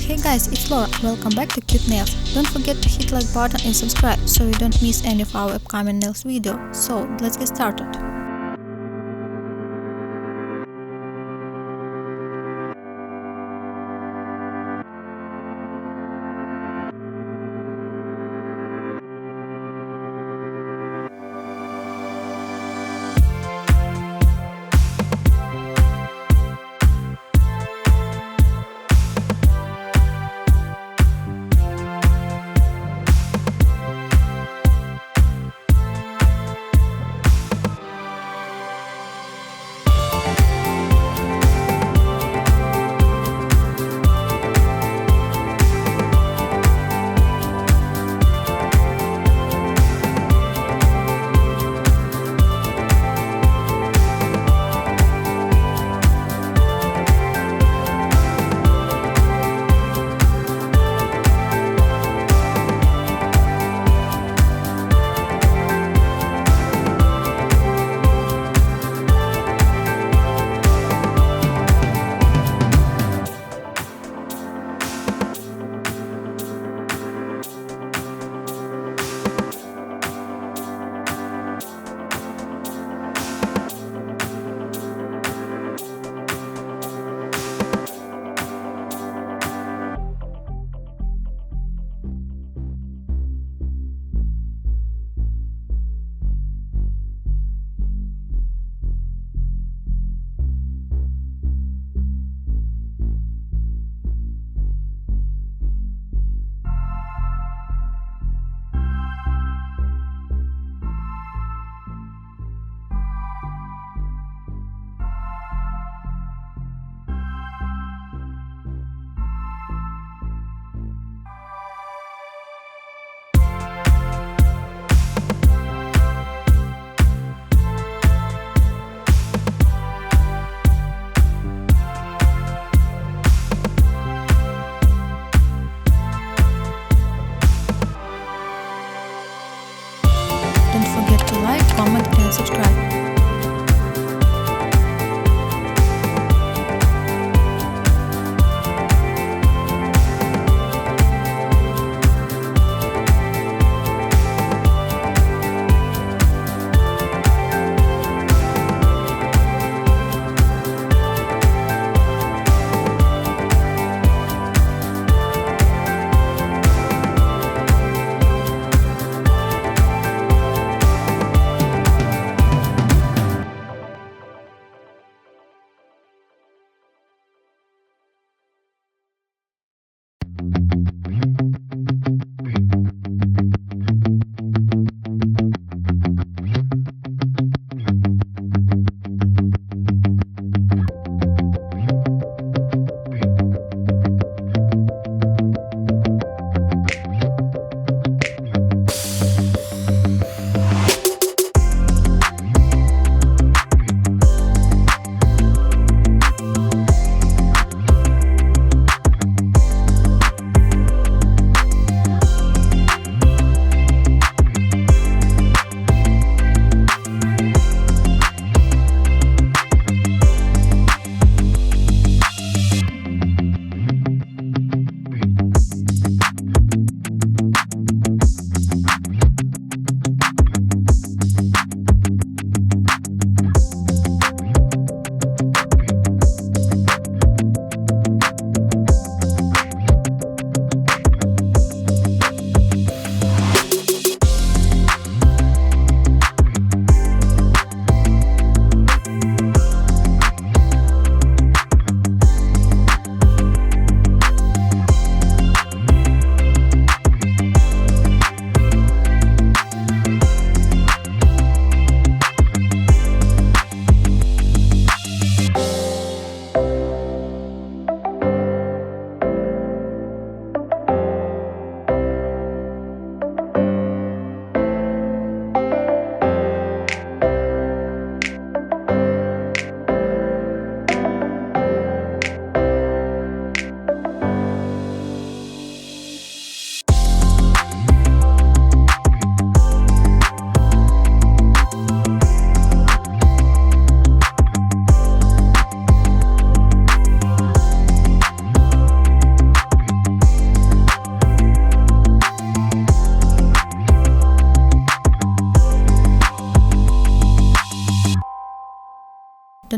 Hey guys, it's Laura. Welcome back to Cute Nails. Don't forget to hit like button and subscribe so you don't miss any of our upcoming nails video. So let's get started.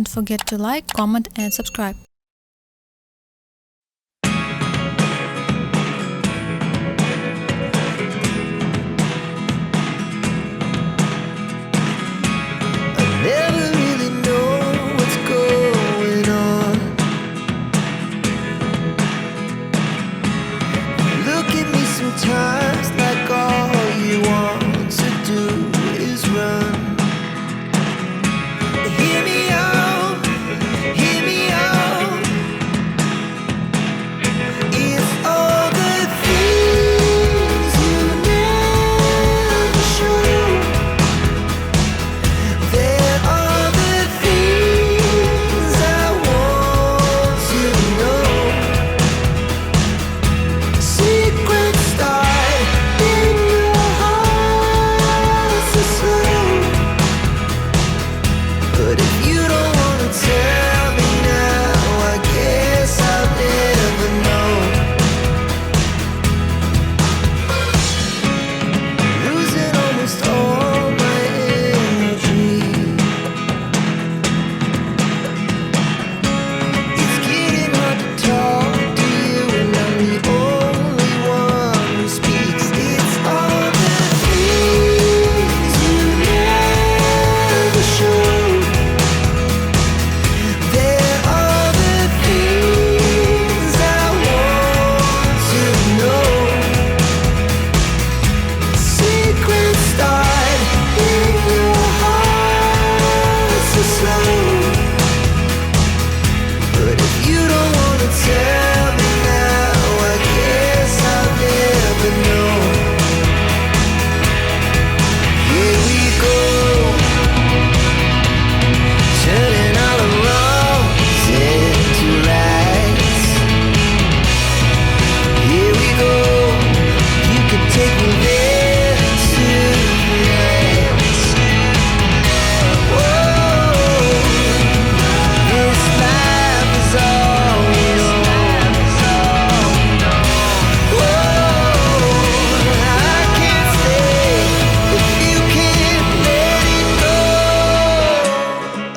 Don't forget to like, comment, and subscribe. Never really know what's going on. Look at me sometimes like all you want to do is run. Hear me out, hear me out. It's all the things you never show. There are the things I want to know. Secrets start in your heart so slow. But if you don't wanna tell me now, I guess I'll never know. Losing almost all my energy. It's getting hard to talk to you, and I'm the only one who speaks. It's all the things you never show. There are the things I want to know. Secrets start in your heart so slow. But if you don't wanna tell me now, I guess I'll never know. Here we go, turning all the wrongs into rights. Here we go, you can take me there tonight. Whoa, this life is all we know. Whoa, I can't stay if you can't let it go.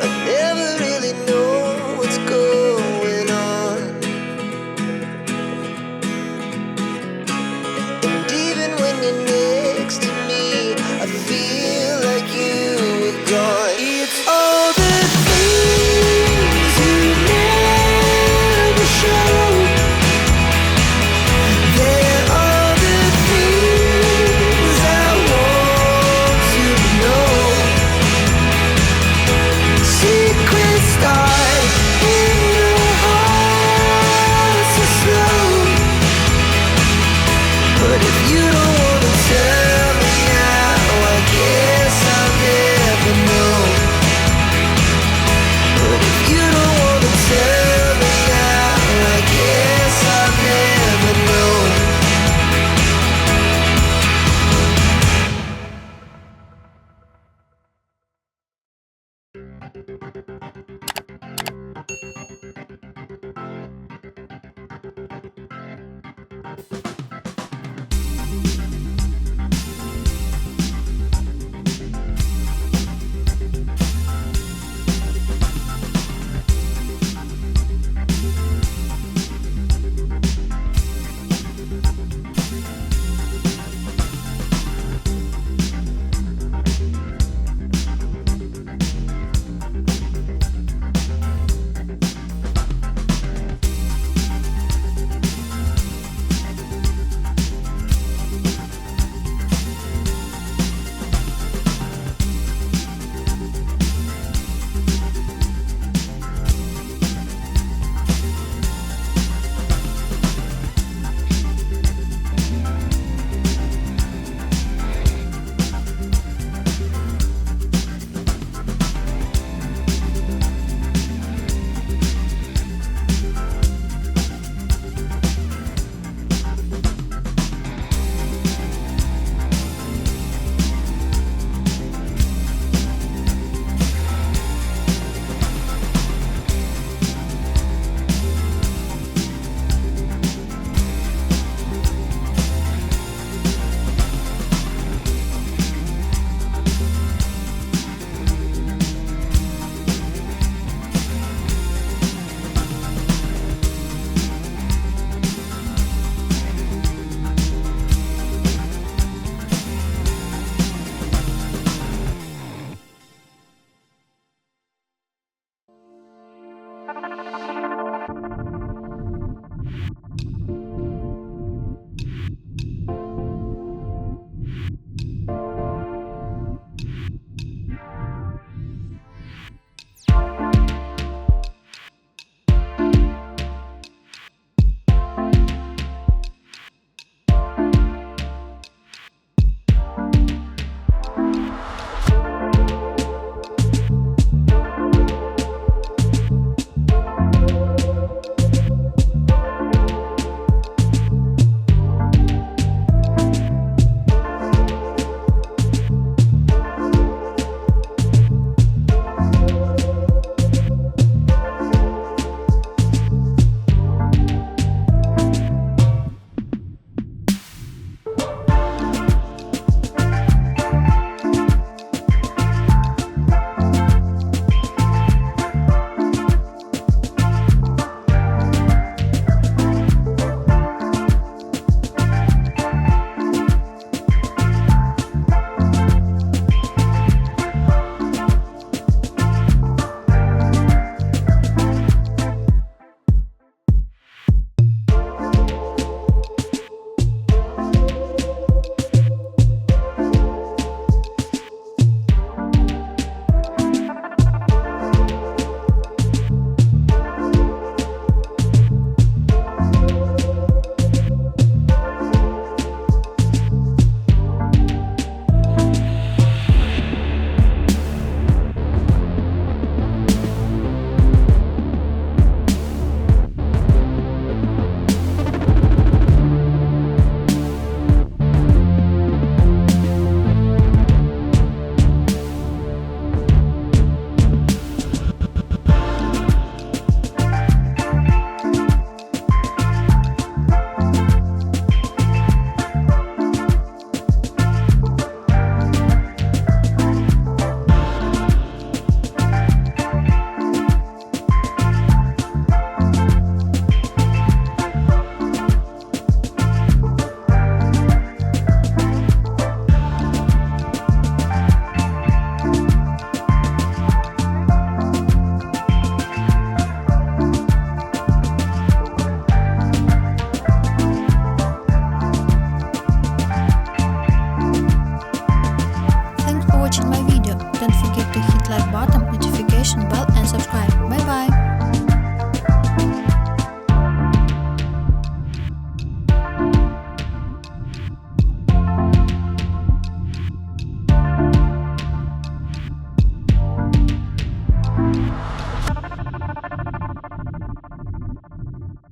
I never really know what's going on. And even when you're next to me, I feel like you were gone. It's all the things you never show. There are the things I want to know. Secrets start in your heart so slow. But if you don't wanna tell me now, I guess I'll never know. But if you don't wanna tell me now, I guess I'll never know. watching my video. Don't forget to hit like button, notification bell and subscribe.